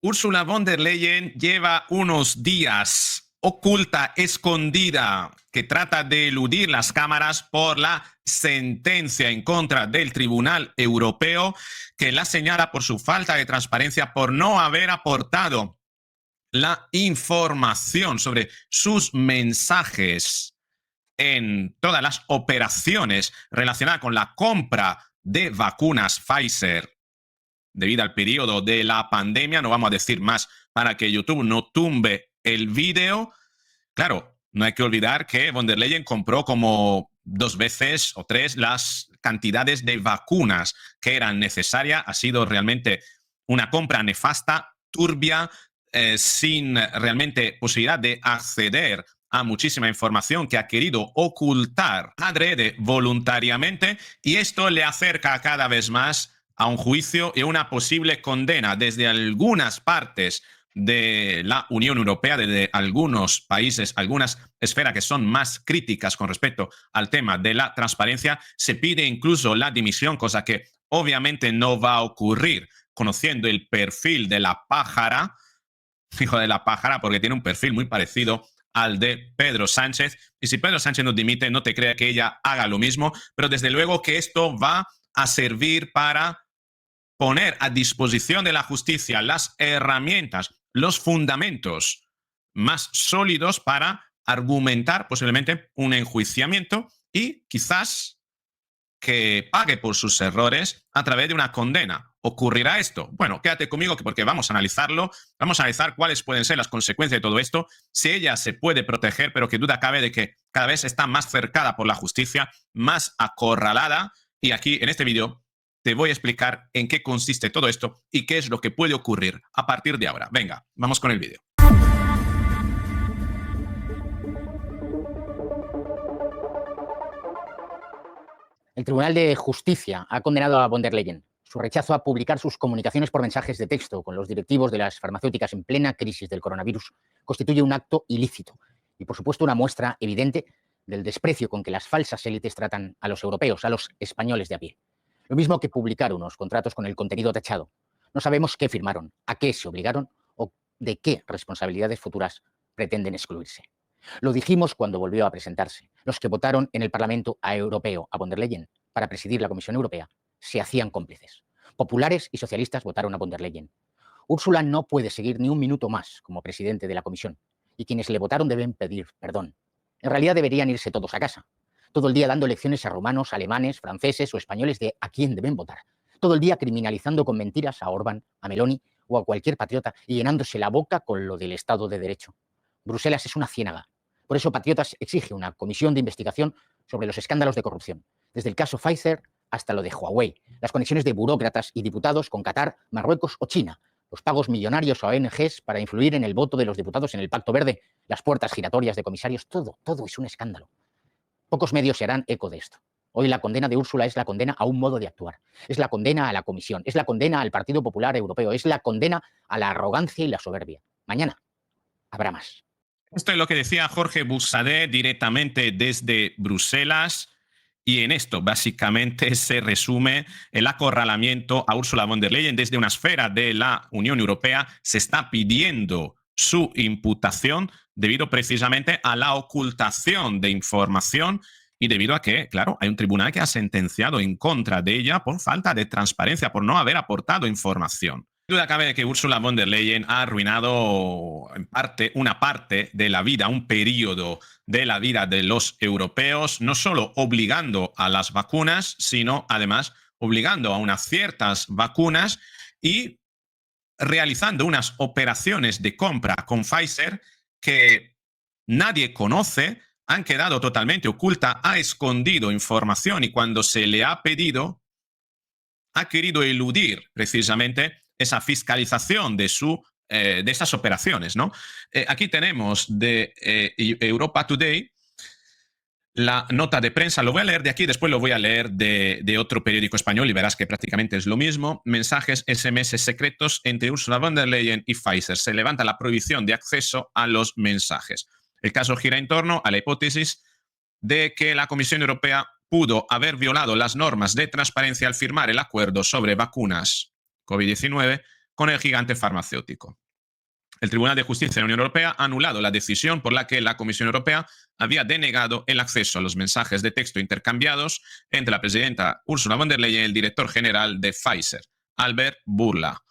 Ursula von der Leyen lleva unos días oculta, escondida, que trata de eludir las cámaras por la sentencia en contra del Tribunal Europeo que la señala por su falta de transparencia, por no haber aportado la información sobre sus mensajes en todas las operaciones relacionadas con la compra de vacunas Pfizer debido al periodo de la pandemia. No vamos a decir más para que YouTube no tumbe el vídeo. Claro, no hay que olvidar que von der Leyen compró como 2 veces o 3 las cantidades de vacunas que eran necesarias. Ha sido realmente una compra nefasta, turbia, sin realmente posibilidad de acceder a muchísima información que ha querido ocultar adrede voluntariamente, y esto le acerca cada vez más a un juicio y una posible condena desde algunas partes de la Unión Europea, desde algunos países, algunas esferas que son más críticas con respecto al tema de la transparencia. Se pide incluso la dimisión, cosa que obviamente no va a ocurrir, conociendo el perfil de la pájara, hijo de la pájara, porque tiene un perfil muy parecido al de Pedro Sánchez. Y si Pedro Sánchez no dimite, no te crea que ella haga lo mismo, pero desde luego que esto va a servir para poner a disposición de la justicia las herramientas, los fundamentos más sólidos para argumentar posiblemente un enjuiciamiento y quizás que pague por sus errores a través de una condena. ¿Ocurrirá esto? Bueno, quédate conmigo porque vamos a analizarlo, vamos a analizar cuáles pueden ser las consecuencias de todo esto, si ella se puede proteger, pero que duda cabe de que cada vez está más cercada por la justicia, más acorralada, y aquí en este vídeo te voy a explicar en qué consiste todo esto y qué es lo que puede ocurrir a partir de ahora. Venga, vamos con el vídeo. El Tribunal de Justicia ha condenado a von der Leyen. Su rechazo a publicar sus comunicaciones por mensajes de texto con los directivos de las farmacéuticas en plena crisis del coronavirus constituye un acto ilícito y, por supuesto, una muestra evidente del desprecio con que las falsas élites tratan a los europeos, a los españoles de a pie. Lo mismo que publicar unos contratos con el contenido tachado. No sabemos qué firmaron, a qué se obligaron o de qué responsabilidades futuras pretenden excluirse. Lo dijimos cuando volvió a presentarse. Los que votaron en el Parlamento Europeo a von der Leyen para presidir la Comisión Europea se hacían cómplices. Populares y socialistas votaron a von der Leyen. Úrsula no puede seguir ni un minuto más como presidente de la Comisión, y quienes le votaron deben pedir perdón. En realidad deberían irse todos a casa. Todo el día dando lecciones a rumanos, alemanes, franceses o españoles de a quién deben votar. Todo el día criminalizando con mentiras a Orbán, a Meloni o a cualquier patriota y llenándose la boca con lo del Estado de Derecho. Bruselas es una ciénaga. Por eso Patriotas exige una comisión de investigación sobre los escándalos de corrupción, desde el caso Pfizer hasta lo de Huawei, las conexiones de burócratas y diputados con Qatar, Marruecos o China, los pagos millonarios a ONGs para influir en el voto de los diputados en el Pacto Verde, las puertas giratorias de comisarios, todo es un escándalo. Pocos medios se harán eco de esto. Hoy la condena de Úrsula es la condena a un modo de actuar, es la condena a la Comisión, es la condena al Partido Popular Europeo, es la condena a la arrogancia y la soberbia. Mañana habrá más. Esto es lo que decía Jorge Buxadé directamente desde Bruselas, y en esto básicamente se resume el acorralamiento a Ursula von der Leyen desde una esfera de la Unión Europea. Se está pidiendo su imputación debido precisamente a la ocultación de información y debido a que, claro, hay un tribunal que ha sentenciado en contra de ella por falta de transparencia, por no haber aportado información. Duda cabe de que Ursula von der Leyen ha arruinado en parte, una parte de la vida, un periodo de la vida de los europeos, no solo obligando a las vacunas, sino además obligando a unas ciertas vacunas y realizando unas operaciones de compra con Pfizer que nadie conoce, han quedado totalmente ocultas, ha escondido información y cuando se le ha pedido, ha querido eludir precisamente esa fiscalización de estas operaciones, ¿no? Aquí tenemos de Europa Today la nota de prensa. Lo voy a leer de aquí, después lo voy a leer de otro periódico español y verás que prácticamente es lo mismo. Mensajes SMS secretos entre Ursula von der Leyen y Pfizer. Se levanta la prohibición de acceso a los mensajes. El caso gira en torno a la hipótesis de que la Comisión Europea pudo haber violado las normas de transparencia al firmar el acuerdo sobre vacunas COVID-19 con el gigante farmacéutico. El Tribunal de Justicia de la Unión Europea ha anulado la decisión por la que la Comisión Europea había denegado el acceso a los mensajes de texto intercambiados entre la presidenta Ursula von der Leyen y el director general de Pfizer, Albert Bourla,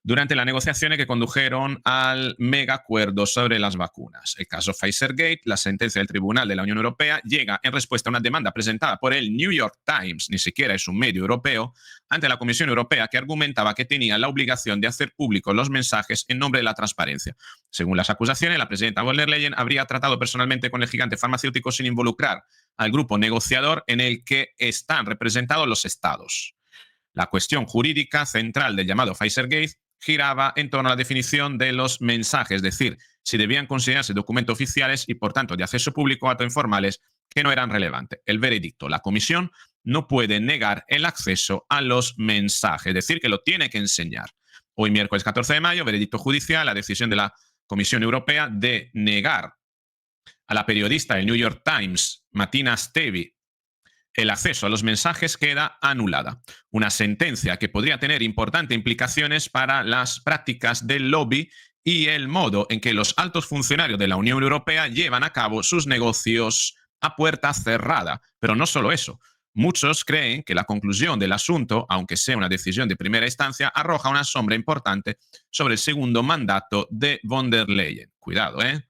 durante las negociaciones que condujeron al mega acuerdo sobre las vacunas. El caso Pfizer-Gate, la sentencia del Tribunal de la Unión Europea, llega en respuesta a una demanda presentada por el New York Times, ni siquiera es un medio europeo, ante la Comisión Europea, que argumentaba que tenía la obligación de hacer públicos los mensajes en nombre de la transparencia. Según las acusaciones, la presidenta von der Leyen habría tratado personalmente con el gigante farmacéutico sin involucrar al grupo negociador en el que están representados los estados. La cuestión jurídica central del llamado Pfizer-Gate giraba en torno a la definición de los mensajes, es decir, si debían considerarse documentos oficiales y, por tanto, de acceso público o actos informales que no eran relevantes. El veredicto: la Comisión no puede negar el acceso a los mensajes, es decir, que lo tiene que enseñar. Hoy, miércoles 14 de mayo, veredicto judicial, la decisión de la Comisión Europea de negar a la periodista del New York Times, Martina Stevie, el acceso a los mensajes queda anulada. Una sentencia que podría tener importantes implicaciones para las prácticas del lobby y el modo en que los altos funcionarios de la Unión Europea llevan a cabo sus negocios a puerta cerrada. Pero no solo eso. Muchos creen que la conclusión del asunto, aunque sea una decisión de primera instancia, arroja una sombra importante sobre el segundo mandato de von der Leyen. Cuidado, ¿eh?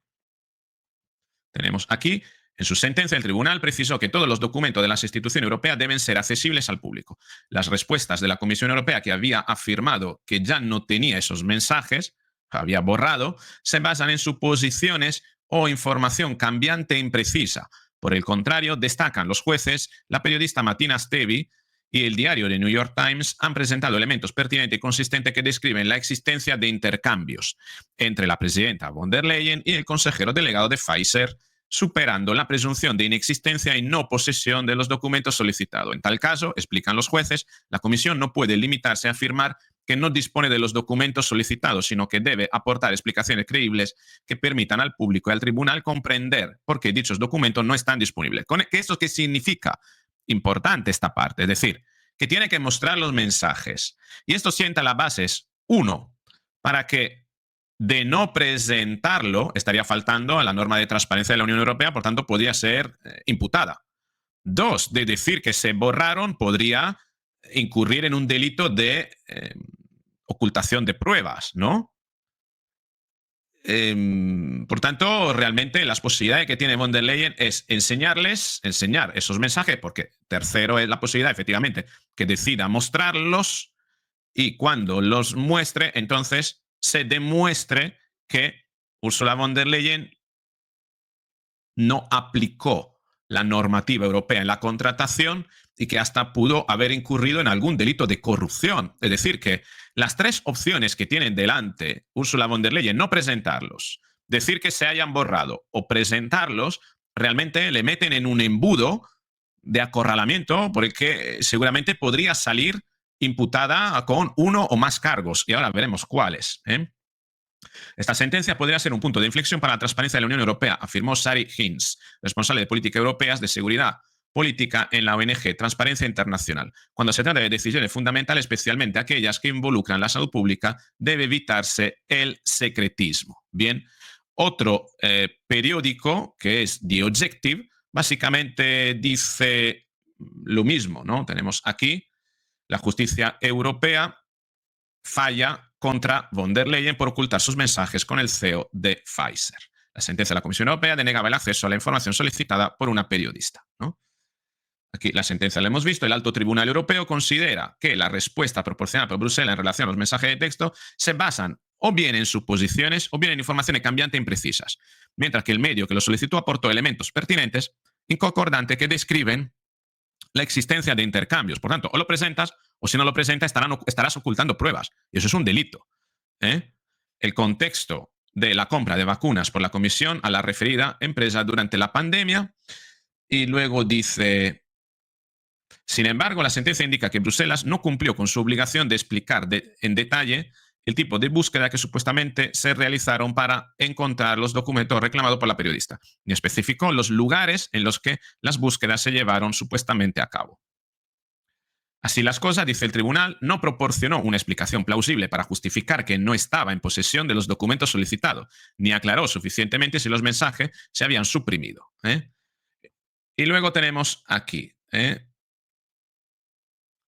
Tenemos aquí, en su sentencia, el tribunal precisó que todos los documentos de las instituciones europeas deben ser accesibles al público. Las respuestas de la Comisión Europea, que había afirmado que ya no tenía esos mensajes, había borrado, se basan en suposiciones o información cambiante e imprecisa. Por el contrario, destacan los jueces, la periodista Martina Stevie y el diario The New York Times han presentado elementos pertinentes y consistentes que describen la existencia de intercambios entre la presidenta von der Leyen y el consejero delegado de Pfizer, superando la presunción de inexistencia y no posesión de los documentos solicitados. En tal caso, explican los jueces, la Comisión no puede limitarse a afirmar que no dispone de los documentos solicitados, sino que debe aportar explicaciones creíbles que permitan al público y al tribunal comprender por qué dichos documentos no están disponibles. ¿Esto qué significa? Importante esta parte, es decir, que tiene que mostrar los mensajes. Y esto sienta las bases, uno, para que de no presentarlo estaría faltando a la norma de transparencia de la Unión Europea, por tanto podría ser imputada. Dos, de decir que se borraron podría incurrir en un delito de ocultación de pruebas, ¿no? Por tanto, realmente las posibilidades que tiene von der Leyen es enseñar esos mensajes, porque tercero es la posibilidad, efectivamente, que decida mostrarlos y cuando los muestre, entonces se demuestre que Ursula von der Leyen no aplicó la normativa europea en la contratación y que hasta pudo haber incurrido en algún delito de corrupción. Es decir, que las tres opciones que tienen delante Ursula von der Leyen, no presentarlos, decir que se hayan borrado o presentarlos, realmente le meten en un embudo de acorralamiento por el que seguramente podría salir imputada con uno o más cargos. Y ahora veremos cuáles. Esta sentencia podría ser un punto de inflexión para la transparencia de la Unión Europea, afirmó Sari Hinz, responsable de políticas europeas de seguridad política en la ONG Transparencia Internacional. Cuando se trata de decisiones fundamentales, especialmente aquellas que involucran la salud pública, debe evitarse el secretismo. Bien, otro periódico, que es The Objective, básicamente dice lo mismo, ¿no? Tenemos aquí la justicia europea falla contra von der Leyen por ocultar sus mensajes con el CEO de Pfizer. La sentencia de la Comisión Europea denegaba el acceso a la información solicitada por una periodista, ¿no? Aquí la sentencia la hemos visto. El Alto Tribunal Europeo considera que la respuesta proporcionada por Bruselas en relación a los mensajes de texto se basan o bien en suposiciones o bien en informaciones cambiantes e imprecisas, mientras que el medio que lo solicitó aportó elementos pertinentes y concordantes que describen la existencia de intercambios. Por tanto, o lo presentas o si no lo presentas estarás ocultando pruebas. Y eso es un delito. El contexto de la compra de vacunas por la Comisión a la referida empresa durante la pandemia. Y luego dice, sin embargo, la sentencia indica que Bruselas no cumplió con su obligación de explicar en detalle el tipo de búsqueda que supuestamente se realizaron para encontrar los documentos reclamados por la periodista, ni especificó los lugares en los que las búsquedas se llevaron supuestamente a cabo. Así las cosas, dice el tribunal, no proporcionó una explicación plausible para justificar que no estaba en posesión de los documentos solicitados, ni aclaró suficientemente si los mensajes se habían suprimido. Y luego tenemos aquí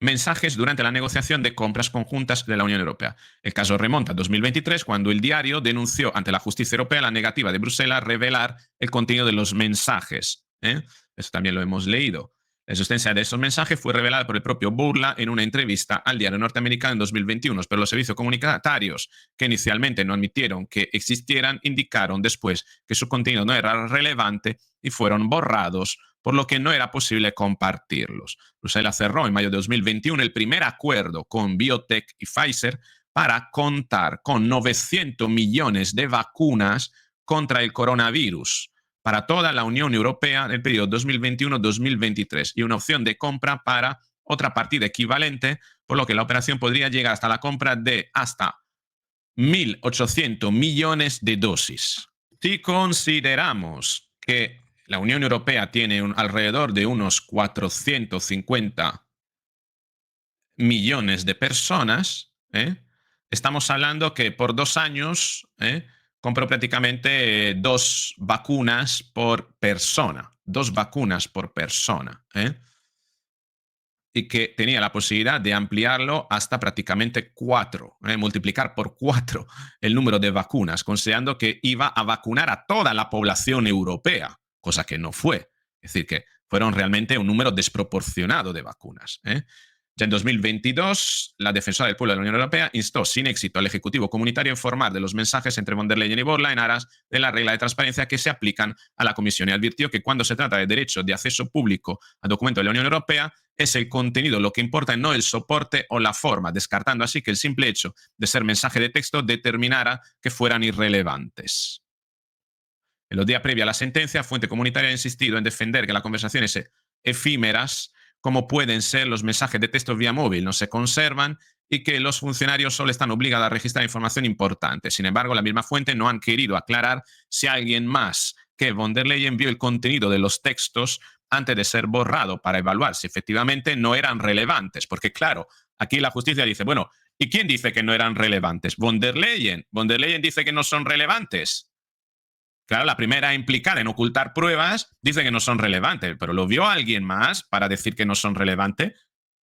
mensajes durante la negociación de compras conjuntas de la Unión Europea. El caso remonta a 2023, cuando el diario denunció ante la justicia europea la negativa de Bruselas a revelar el contenido de los mensajes. Eso también lo hemos leído. La existencia de esos mensajes fue revelada por el propio Bourla en una entrevista al diario norteamericano en 2021, pero los servicios comunitarios que inicialmente no admitieron que existieran indicaron después que su contenido no era relevante y fueron borrados, por lo que no era posible compartirlos. Bruselas cerró en mayo de 2021 el primer acuerdo con BioNTech y Pfizer para contar con 900 millones de vacunas contra el coronavirus para toda la Unión Europea en el periodo 2021-2023 y una opción de compra para otra partida equivalente, por lo que la operación podría llegar hasta la compra de hasta 1.800 millones de dosis. Si consideramos que la Unión Europea tiene alrededor de unos 450 millones de personas, estamos hablando que por 2 años compró prácticamente 2 vacunas por persona. 2 vacunas por persona. Y que tenía la posibilidad de ampliarlo hasta prácticamente 4, multiplicar por 4 el número de vacunas, considerando que iba a vacunar a toda la población europea, cosa que no fue. Es decir, que fueron realmente un número desproporcionado de vacunas. Ya en 2022, la defensora del pueblo de la Unión Europea instó sin éxito al Ejecutivo Comunitario a informar de los mensajes entre von der Leyen y Borla en aras de la regla de transparencia que se aplican a la Comisión y advirtió que cuando se trata de derecho de acceso público a documentos de la Unión Europea, es el contenido lo que importa y no el soporte o la forma, descartando así que el simple hecho de ser mensaje de texto determinara que fueran irrelevantes. En los días previos a la sentencia, Fuente Comunitaria ha insistido en defender que las conversaciones efímeras, como pueden ser los mensajes de texto vía móvil, no se conservan y que los funcionarios solo están obligados a registrar información importante. Sin embargo, la misma fuente no han querido aclarar si alguien más que von der Leyen vio el contenido de los textos antes de ser borrado para evaluar si efectivamente no eran relevantes. Porque claro, aquí la justicia dice, bueno, ¿y quién dice que no eran relevantes? Von der Leyen. Von der Leyen dice que no son relevantes. Claro, la primera implicada en ocultar pruebas dice que no son relevantes, pero ¿lo vio alguien más para decir que no son relevantes?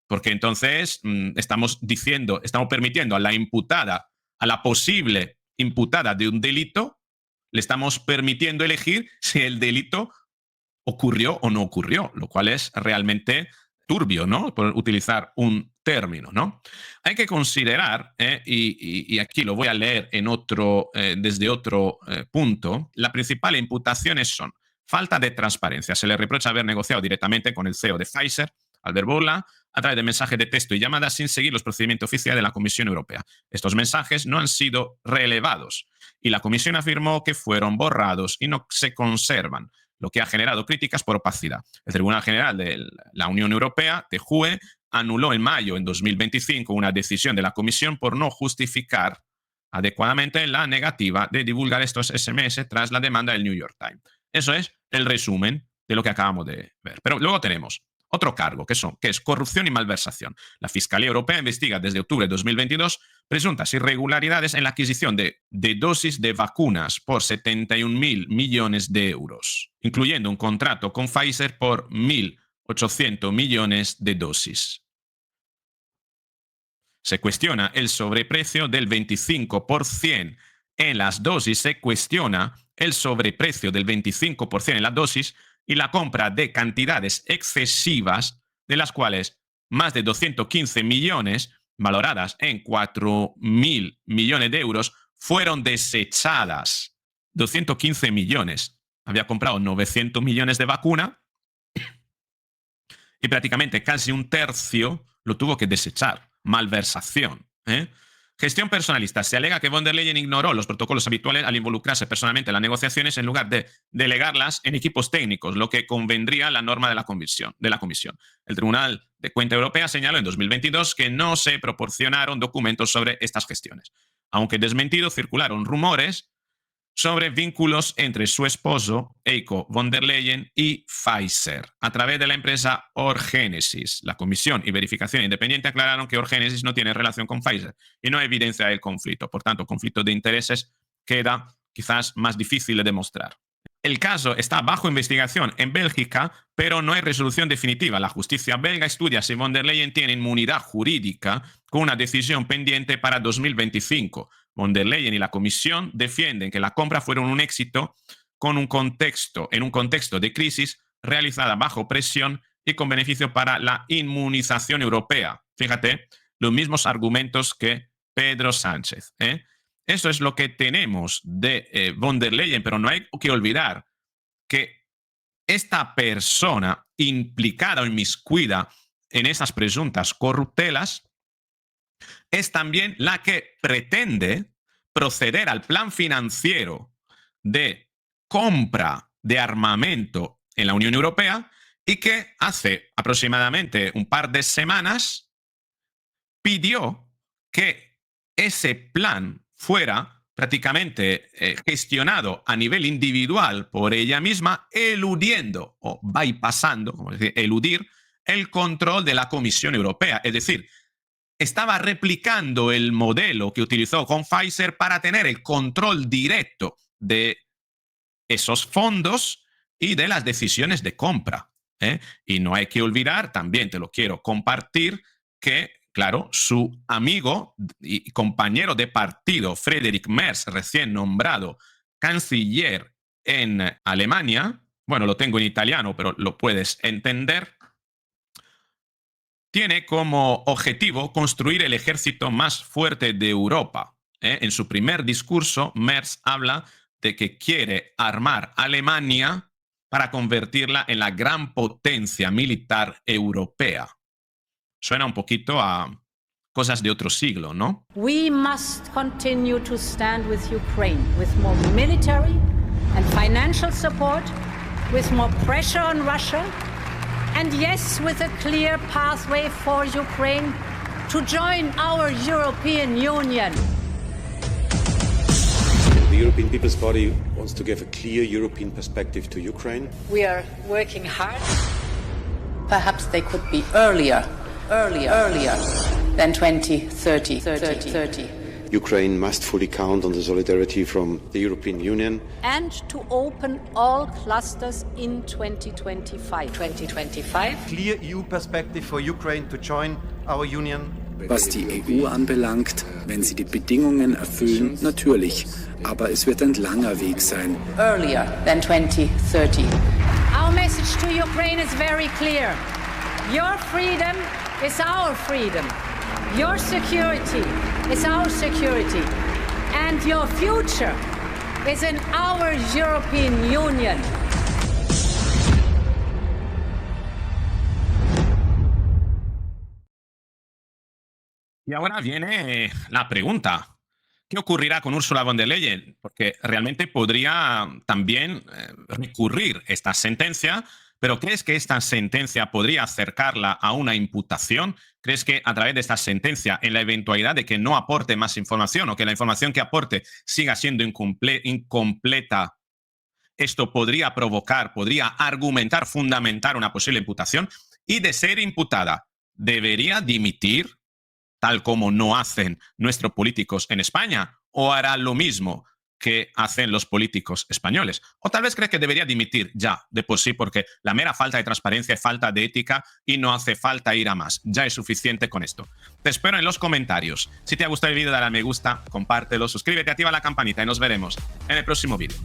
Porque entonces estamos permitiendo a la imputada, a la posible imputada de un delito, le estamos permitiendo elegir si el delito ocurrió o no ocurrió, lo cual es realmente turbio, ¿no? Por utilizar un término, ¿no? Hay que considerar, y aquí lo voy a leer desde otro punto, las principales imputaciones son falta de transparencia. Se le reprocha haber negociado directamente con el CEO de Pfizer, Albert Bourla, a través de mensajes de texto y llamadas sin seguir los procedimientos oficiales de la Comisión Europea. Estos mensajes no han sido relevados y la Comisión afirmó que fueron borrados y no se conservan, lo que ha generado críticas por opacidad. El Tribunal General de la Unión Europea, TJUE, anuló en mayo de 2025 una decisión de la Comisión por no justificar adecuadamente la negativa de divulgar estos SMS tras la demanda del New York Times. Eso es el resumen de lo que acabamos de ver. Pero luego tenemos otro cargo, que es corrupción y malversación. La Fiscalía Europea investiga desde octubre de 2022 presuntas irregularidades en la adquisición de dosis de vacunas por 71.000 millones de euros, incluyendo un contrato con Pfizer por 1.800 millones de dosis. Se cuestiona el sobreprecio del 25% en las dosis, se cuestiona el sobreprecio del 25% en las dosis y la compra de cantidades excesivas, de las cuales más de 215 millones, valoradas en 4.000 millones de euros, fueron desechadas. 215 millones. Había comprado 900 millones de vacuna y prácticamente casi un tercio lo tuvo que desechar. Malversación. Gestión personalista. Se alega que von der Leyen ignoró los protocolos habituales al involucrarse personalmente en las negociaciones en lugar de delegarlas en equipos técnicos, lo que convendría a la norma de la comisión. El Tribunal de Cuentas Europea señaló en 2022 que no se proporcionaron documentos sobre estas gestiones. Aunque desmentidos, circularon rumores sobre vínculos entre su esposo, Eiko von der Leyen, y Pfizer, a través de la empresa Orgenesis. La Comisión y Verificación Independiente aclararon que Orgenesis no tiene relación con Pfizer y no evidencia el conflicto. Por tanto, conflicto de intereses queda quizás más difícil de demostrar. El caso está bajo investigación en Bélgica, pero no hay resolución definitiva. La justicia belga estudia si von der Leyen tiene inmunidad jurídica con una decisión pendiente para 2025. Von der Leyen y la Comisión defienden que la compra fueron un éxito en un contexto de crisis realizada bajo presión y con beneficio para la inmunización europea. Fíjate, los mismos argumentos que Pedro Sánchez. Eso es lo que tenemos de von der Leyen, pero no hay que olvidar que esta persona implicada o inmiscuida en esas presuntas corruptelas es también la que pretende proceder al plan financiero de compra de armamento en la Unión Europea y que hace aproximadamente un par de semanas pidió que ese plan fuera prácticamente gestionado a nivel individual por ella misma, eludiendo o bypassando, como decir, eludir el control de la Comisión Europea. Es decir, estaba replicando el modelo que utilizó con Pfizer para tener el control directo de esos fondos y de las decisiones de compra. Y no hay que olvidar, también te lo quiero compartir, que claro, su amigo y compañero de partido, Friedrich Merz, recién nombrado canciller en Alemania, bueno, lo tengo en italiano, pero lo puedes entender, tiene como objetivo construir el ejército más fuerte de Europa. En su primer discurso, Merz habla de que quiere armar Alemania para convertirla en la gran potencia militar europea. Suena un poquito a cosas de otro siglo, ¿no? We must continue to stand with Ukraine with more military and financial support, with more pressure on Russia, and yes, with a clear pathway for Ukraine to join our European Union. The European People's Party wants to give a clear European perspective to Ukraine. We are working hard. Perhaps they could be earlier than 2030. Ukraine must fully count on the solidarity from the European Union. And to open all clusters in 2025. Clear EU perspective for Ukraine to join our Union. Was die EU anbelangt, wenn sie die Bedingungen erfüllen, natürlich. Aber es wird ein langer Weg sein. Earlier than 2030. Our message to Ukraine is very clear. Your freedom is our freedom. Your security is our security. And your future is in our European Union. Y ahora viene la pregunta. ¿Qué ocurrirá con Ursula von der Leyen? Porque realmente podría también recurrir esta sentencia, pero ¿crees que esta sentencia podría acercarla a una imputación? ¿Crees que a través de esta sentencia, en la eventualidad de que no aporte más información o que la información que aporte siga siendo incompleta, esto podría provocar, podría argumentar, fundamentar una posible imputación? Y de ser imputada, ¿debería dimitir, tal como no hacen nuestros políticos en España, o hará lo mismo que hacen los políticos españoles? O tal vez cree que debería dimitir ya de por sí, porque la mera falta de transparencia es falta de ética y no hace falta ir a más. Ya es suficiente con esto. Te espero en los comentarios. Si te ha gustado el vídeo, dale a me gusta, compártelo, suscríbete, activa la campanita y nos veremos en el próximo vídeo.